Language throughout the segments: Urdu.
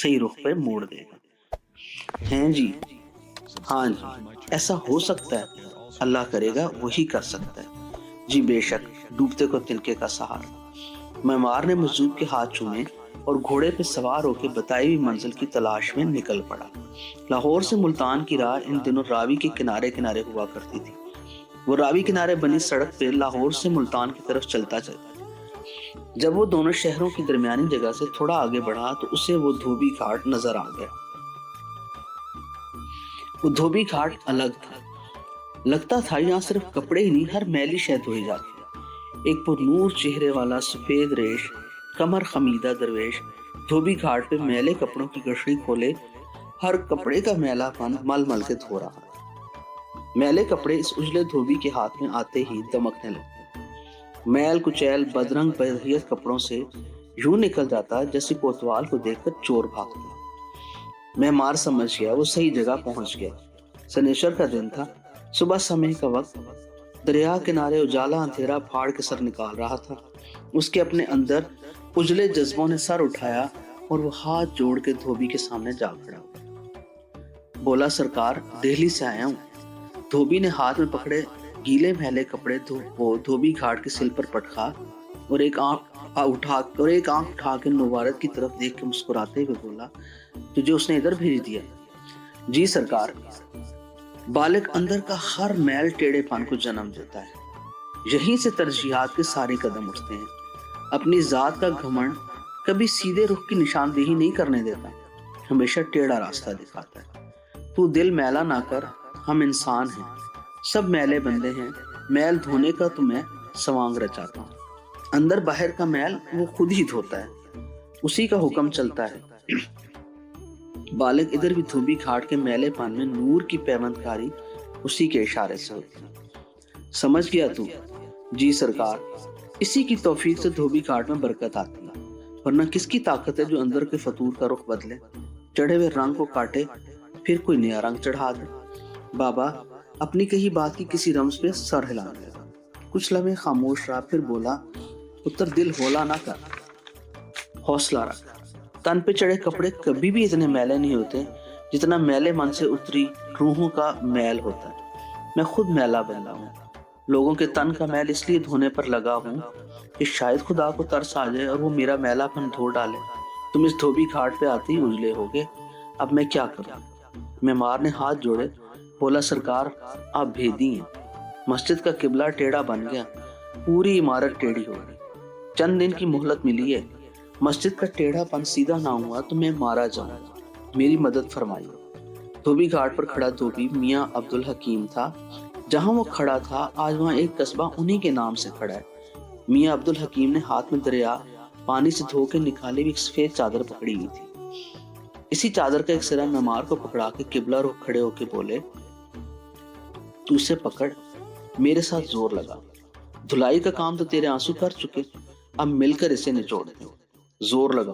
صحیح رخ پہ موڑ دے گا۔ ہیں جی، ہاں جی، ایسا ہو سکتا ہے، اللہ کرے گا وہی کر سکتا ہے۔ جی بے شک، ڈوبتے کو تنکے کا سہارا۔ معمار نے مجذوب کے ہاتھ چومے اور گھوڑے پہ سوار ہو کے بتائی ہوئی منزل کی تلاش میں نکل پڑا۔ لاہور سے ملتان کی راہ ان دنوں راوی کے کنارے کنارے ہوا کرتی تھی۔ وہ راوی کنارے بنی سڑک پہ لاہور سے ملتان کی طرف چلتا چلتا، جب وہ دونوں شہروں کی درمیانی جگہ سے تھوڑا آگے بڑھا تو اسے وہ دھوبی گھاٹ نظر آ گیا۔ وہ دھوبی گھاٹ الگ تھا، لگتا تھا یہاں صرف کپڑے ہی نہیں، ہر میلی شے دھوئی جاتی۔ ایک پر نور چہرے والا سفید ریش کمر خمیدہ درویش دھوبی گھاٹ پہ میلے کپڑوں کی گٹھڑی کھولے ہر کپڑے کا میلا پن مل مل کے دھو رہا تھا۔ میلے کپڑے اس اجلے دھوبی کے ہاتھ میں آتے ہی دمکنے لگتے۔ میل کچیل بدرنگ بدحیت کپڑوں سے یوں نکل جاتا جیسے کوتوال کو دیکھ کر چور بھاگتا۔ معمار سمجھ گیا وہ صحیح جگہ پہنچ گیا۔ سنیچر کا دن تھا، صبح سمے کا وقت۔ دریا کنارے اجالا اندھیرا پھاڑ کے سر نکال رہا تھا۔ اس کے اپنے اندر اجلے جذبوں نے سر اٹھایا اور وہ ہاتھ جوڑ کے دھوبی کے سامنے جا کھڑا بولا، سرکار دہلی سے آیا ہوں۔ دھوبی نے ہاتھ میں پکڑے گیلے میلے کپڑے دھوبی گھاٹ کے سل پر پٹکا اور ایک آنکھ اٹھا کے نوارت کی طرف دیکھ کے مسکراتے ہوئے بولا، تجھے اس نے ادھر بھیج دیا؟ جی سرکار۔ بالغ اندر کا ہر میل ٹیڑھے پن کو جنم دیتا ہے، یہیں سے ترجیحات کے سارے قدم اٹھتے ہیں۔ اپنی ذات کا گھمنڈ کبھی سیدھے رخ کی نشاندہی نہیں کرنے دیتا، ہمیشہ ٹیڑھا راستہ دکھاتا ہے۔ تو دل میلا نہ کر، ہم انسان ہیں، سب میلے بندے ہیں، میل دھونے کا تو میں سوانگ رچاتا ہوں، اندر باہر کا میل وہ خود ہی دھوتا ہے، اسی کا حکم چلتا ہے۔ بالغ ادھر بھی دھوبی گھاٹ کے میلے پان میں نور کی پیوند کاری اسی کے اشارے سے ہوتی ہے۔ سمجھ گیا تو؟ جی سرکار، اسی کی توفیق سے دھوبی گھاٹ میں برکت آتی ہے، ورنہ کس کی طاقت ہے جو اندر کے فطور کا رخ بدلے، چڑھے ہوئے رنگ کو کاٹے پھر کوئی نیا رنگ چڑھا دے۔ بابا اپنی کہی بات کی کسی رمز پہ سر ہلانے لگا، کچھ لمحے خاموش رہا، پھر بولا، پتر دل ہولا نہ کر، حوصلہ رکھ۔ تن پہ چڑھے کپڑے کبھی بھی اتنے میلے نہیں ہوتے جتنا میلے من سے اتری روحوں کا میل ہوتا ہے۔ میں خود میلا بندہ ہوں، لوگوں کے تن کا میل اس لیے دھونے پر لگا ہوں کہ شاید خدا کو ترس آ جائے اور وہ میرا میلا پن دھو ڈالے۔ تم اس دھوبی گھاٹ پہ آتے ہی اجلے ہوگے، اب میں کیا کروں؟ معمار نے ہاتھ جوڑے، بولا، سرکار آپ بھیدی ہیں، مسجد کا قبلہ ٹیڑھا بن گیا، پوری عمارت ٹیڑھی ہو گئی، چند دن کی مہلت ملی ہے، مسجد کا ٹیڑھا پن سیدھا نہ ہوا تو میں مارا جاؤں گا، میری مدد فرمائیے۔ دھوبی گھاٹ پر کھڑا دھوبی میاں عبدالحکیم تھا۔ جہاں وہ کھڑا تھا آج وہاں ایک قصبہ انہی کے نام سے کھڑا ہے۔ میاں عبدالحکیم نے ہاتھ میں دریا پانی سے دھو کے نکالی ہوئی ایک سفید چادر پکڑی ہوئی تھی۔ اسی چادر کا ایک سرا معمار کو پکڑا کے قبلہ رخ کھڑے ہو کے بولے، تو اسے پکڑ، میرے ساتھ زور لگا، دھلائی کا کام تو تیرے آنسو کر چکے، اب مل کر اسے نچوڑتے ہیں، زور لگا۔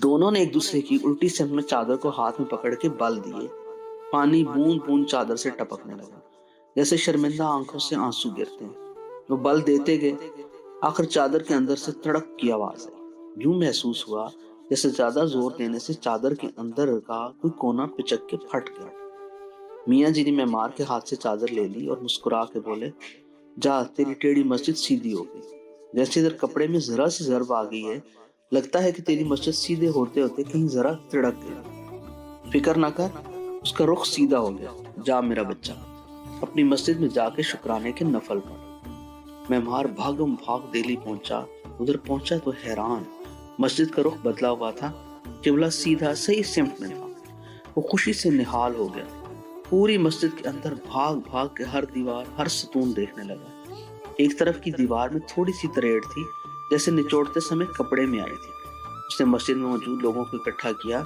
دونوں نے ایک دوسرے کی الٹی سمت میں چادر کو ہاتھ میں پکڑ کے بل دیے، پانی بوند بوند چادر سے ٹپکنے لگا، جیسے شرمندہ آنکھوں سے آنسو گرتے ہیں۔ وہ بل دیتے گئے، آخر چادر کے اندر سے تڑک کی آواز آئی، یوں محسوس ہوا جیسے زیادہ زور دینے سے چادر کے اندر کا کوئی کونا پچک کے پھٹ گیا۔ میاں جی نے معمار کے ہاتھ سے چادر لے لی اور مسکرا کے بولے، جا، تیری ٹیڑھی مسجد سیدھی ہو گئی، جیسے ادھر کپڑے میں ذرا سی ضرب آ گئی ہے، لگتا ہے کہ تیری مسجد سیدھے ہوتے ہوتے کہیں ذرا تڑک گئی، فکر نہ کر، اس کا رخ سیدھا ہو گیا، جا میرا بچہ، اپنی مسجد میں جا کے شکرانے کے نفل پڑھ۔ معمار بھاگم بھاگ دہلی پہنچا۔ ادھر پہنچا تو حیران، مسجد کا رخ بدلا ہوا تھا، قبلہ سیدھا صحیح سمت میں تھا۔ وہ خوشی سے نہال ہو گیا، پوری مسجد کے اندر بھاگ بھاگ کے ہر دیوار ہر ستون دیکھنے لگا۔ ایک طرف کی دیوار میں تھوڑی سی تریڑ تھی، جیسے نچوڑتے سمے کپڑے میں آئی تھی۔ اس نے مسجد میں موجود لوگوں کو اکٹھا کیا،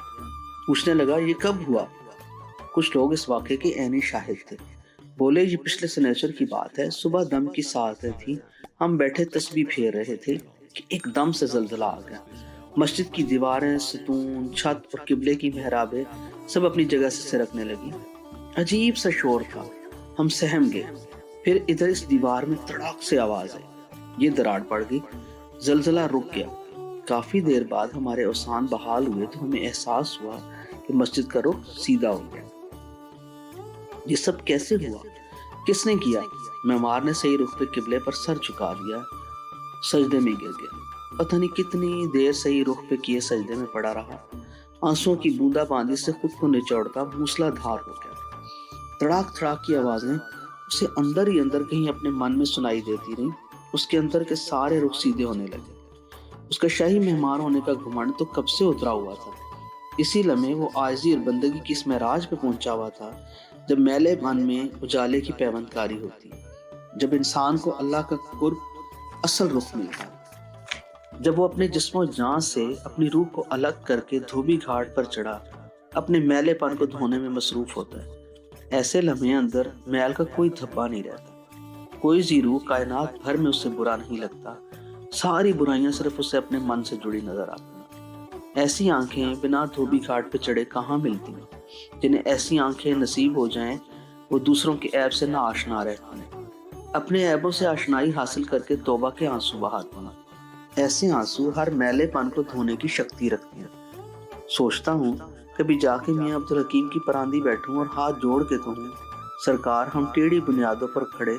پوچھنے لگا، یہ کب ہوا؟ کچھ لوگ اس واقعے کے عینی شاہد تھے۔ بولے، یہ پچھلے سنیچر کی بات ہے، صبح دم کی ساعتیں تھی، ہم بیٹھے تسبیح پھیر رہے تھے کہ ایک دم سے زلزلہ آ گیا، مسجد کی دیواریں، ستون، چھت اور قبلے کی محرابیں سب اپنی جگہ سے سرکنے لگی، عجیب سا شور تھا، ہم سہم گئے۔ پھر ادھر اس دیوار میں تڑاک سے آواز آئی، یہ دراڑ پڑ گئی، زلزلہ رک گیا، کافی دیر بعد ہمارے اوسان بحال ہوئے تو ہمیں احساس ہوا کہ مسجد کا رخ سیدھا ہو گیا۔ یہ سب کیسے ہوا؟ کس نے کیا؟ معمار نے صحیح رخ پہ قبلے پر سر جھکا لیا، سجدے میں گر گیا۔ پتہ نہیں کتنی دیر صحیح رخ پہ کیے سجدے میں پڑا رہا، آنسوؤں کی بوندا باندی سے خود کو نچوڑتا موسلا دھار ہو گیا۔ تڑاک تڑاک کی آوازیں اسے اندر ہی اندر کہیں اپنے من میں سنائی دیتی رہیں۔ اس کے اندر کے سارے رخ سیدھے ہونے لگے۔ اس کا شاہی مہمان ہونے کا گھمنڈ تو کب سے اترا ہوا تھا۔ اسی لمحے وہ عاجزی اور بندگی کی اس معراج پہ پہنچا ہوا تھا جب میلے من میں اجالے کی پیوند کاری ہوتی، جب انسان کو اللہ کا قرب اصل رخ ملتا، جب وہ اپنے جسم و جان سے اپنی روح کو الگ کر کے دھوبی گھاٹ پر چڑھا اپنے میلے پن کو دھونے میں مصروف ہوتا ہے۔ ایسے لمحے اندر میل کا کوئی دھبا نہیں رہتا، کوئی زیرو کائنات بھر میں اس سے برا نہیں لگتا، ساری برائیاں صرف اسے اپنے من سے جڑی نظر آتی ہیں۔ ایسی آنکھیں بنا دھوبی گھاٹ پہ چڑھے کہاں ملتی ہیں؟ جنہیں ایسی آنکھیں نصیب ہو جائیں وہ دوسروں کے عیب سے نہ آشنا رہتی ہیں، اپنے عیبوں سے آشنائی حاصل کر کے توبہ کے آنسو بہاتی ہیں۔ ایسے آنسو ہر میلے پن کو دھونے کی شکتی رکھتے ہیں۔ سوچتا ہوں کبھی جا کے میاں عبدالحکیم کی پراندھی بیٹھوں اور ہاتھ جوڑ کے کہوں، سرکار ہم ٹیڑھی بنیادوں پر کھڑے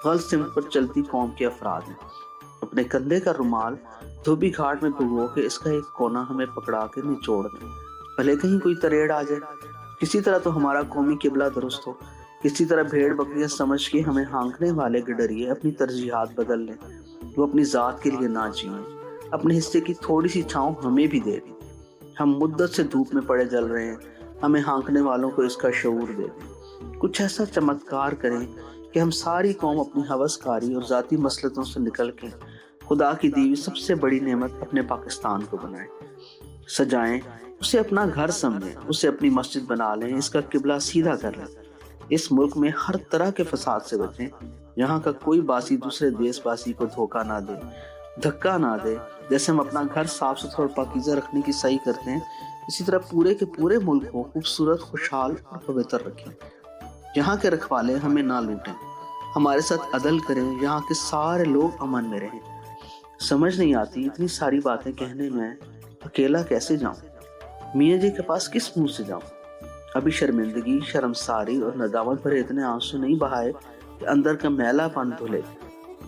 غلط سمت پر چلتی قوم کے افراد ہیں۔ اپنے کندھے کا رومال دھوبی گھاٹ میں بھگو کے اس کا ایک کونا ہمیں پکڑا کے نچوڑ دیں، بھلے کہیں کوئی تریڑ آ جائے۔ کسی طرح تو ہمارا قومی قبلہ درست ہو، کسی طرح بھیڑ بکریاں سمجھ کے ہمیں ہانکنے والے کے ڈریے اپنی ترجیحات بدل لیں۔ وہ اپنی ذات کے لیے نہ جئیں، اپنے حصے کی تھوڑی سی چھاؤں ہمیں بھی دے دیں۔ ہم مدت سے دھوپ میں پڑے جل رہے ہیں، ہمیں ہانکنے والوں کو اس کا شعور دے دیں۔ کچھ ایسا چمتکار کریں کہ ہم ساری قوم اپنی ہوس کاری اور ذاتی مسلطوں سے نکل کے خدا کی دی ہوئی سب سے بڑی نعمت اپنے پاکستان کو بنائیں، سجائیں، اسے اپنا گھر سمجھیں، اسے اپنی مسجد بنا لیں، اس کا قبلہ سیدھا کر لیں۔ اس ملک میں ہر طرح کے فساد سے بچیں، یہاں کا کوئی باسی دوسرے دیس باسی کو دھوکہ نہ دے، دھکا نہ دے۔ جیسے ہم اپنا گھر صاف ستھرا اور پاکیزہ رکھنے کی صحیح کرتے ہیں، اسی طرح پورے کے پورے ملک کو خوبصورت، خوشحال اور پوتر رکھیں۔ یہاں کے رکھوالے ہمیں نہ لوٹیں، ہمارے ساتھ عدل کریں، یہاں کے سارے لوگ امن میں رہیں۔ سمجھ نہیں آتی اتنی ساری باتیں کہنے میں اکیلا کیسے جاؤں، میاں جی کے پاس کس منہ سے جاؤں۔ ابھی شرمندگی، شرمساری اور ندامت پر اتنے آنسو نہیں بہائے کہ اندر کا میلا پن دھلے۔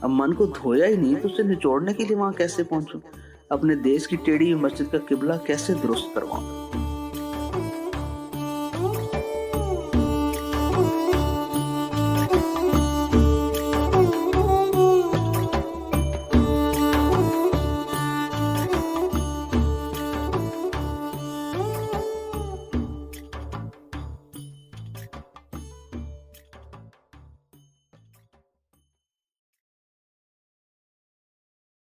اب من کو دھویا ہی نہیں تو اسے نچوڑنے کے لیے وہاں کیسے پہنچوں؟ اپنے دیش کی ٹیڑھی مسجد کا قبلہ کیسے درست کرواؤں؟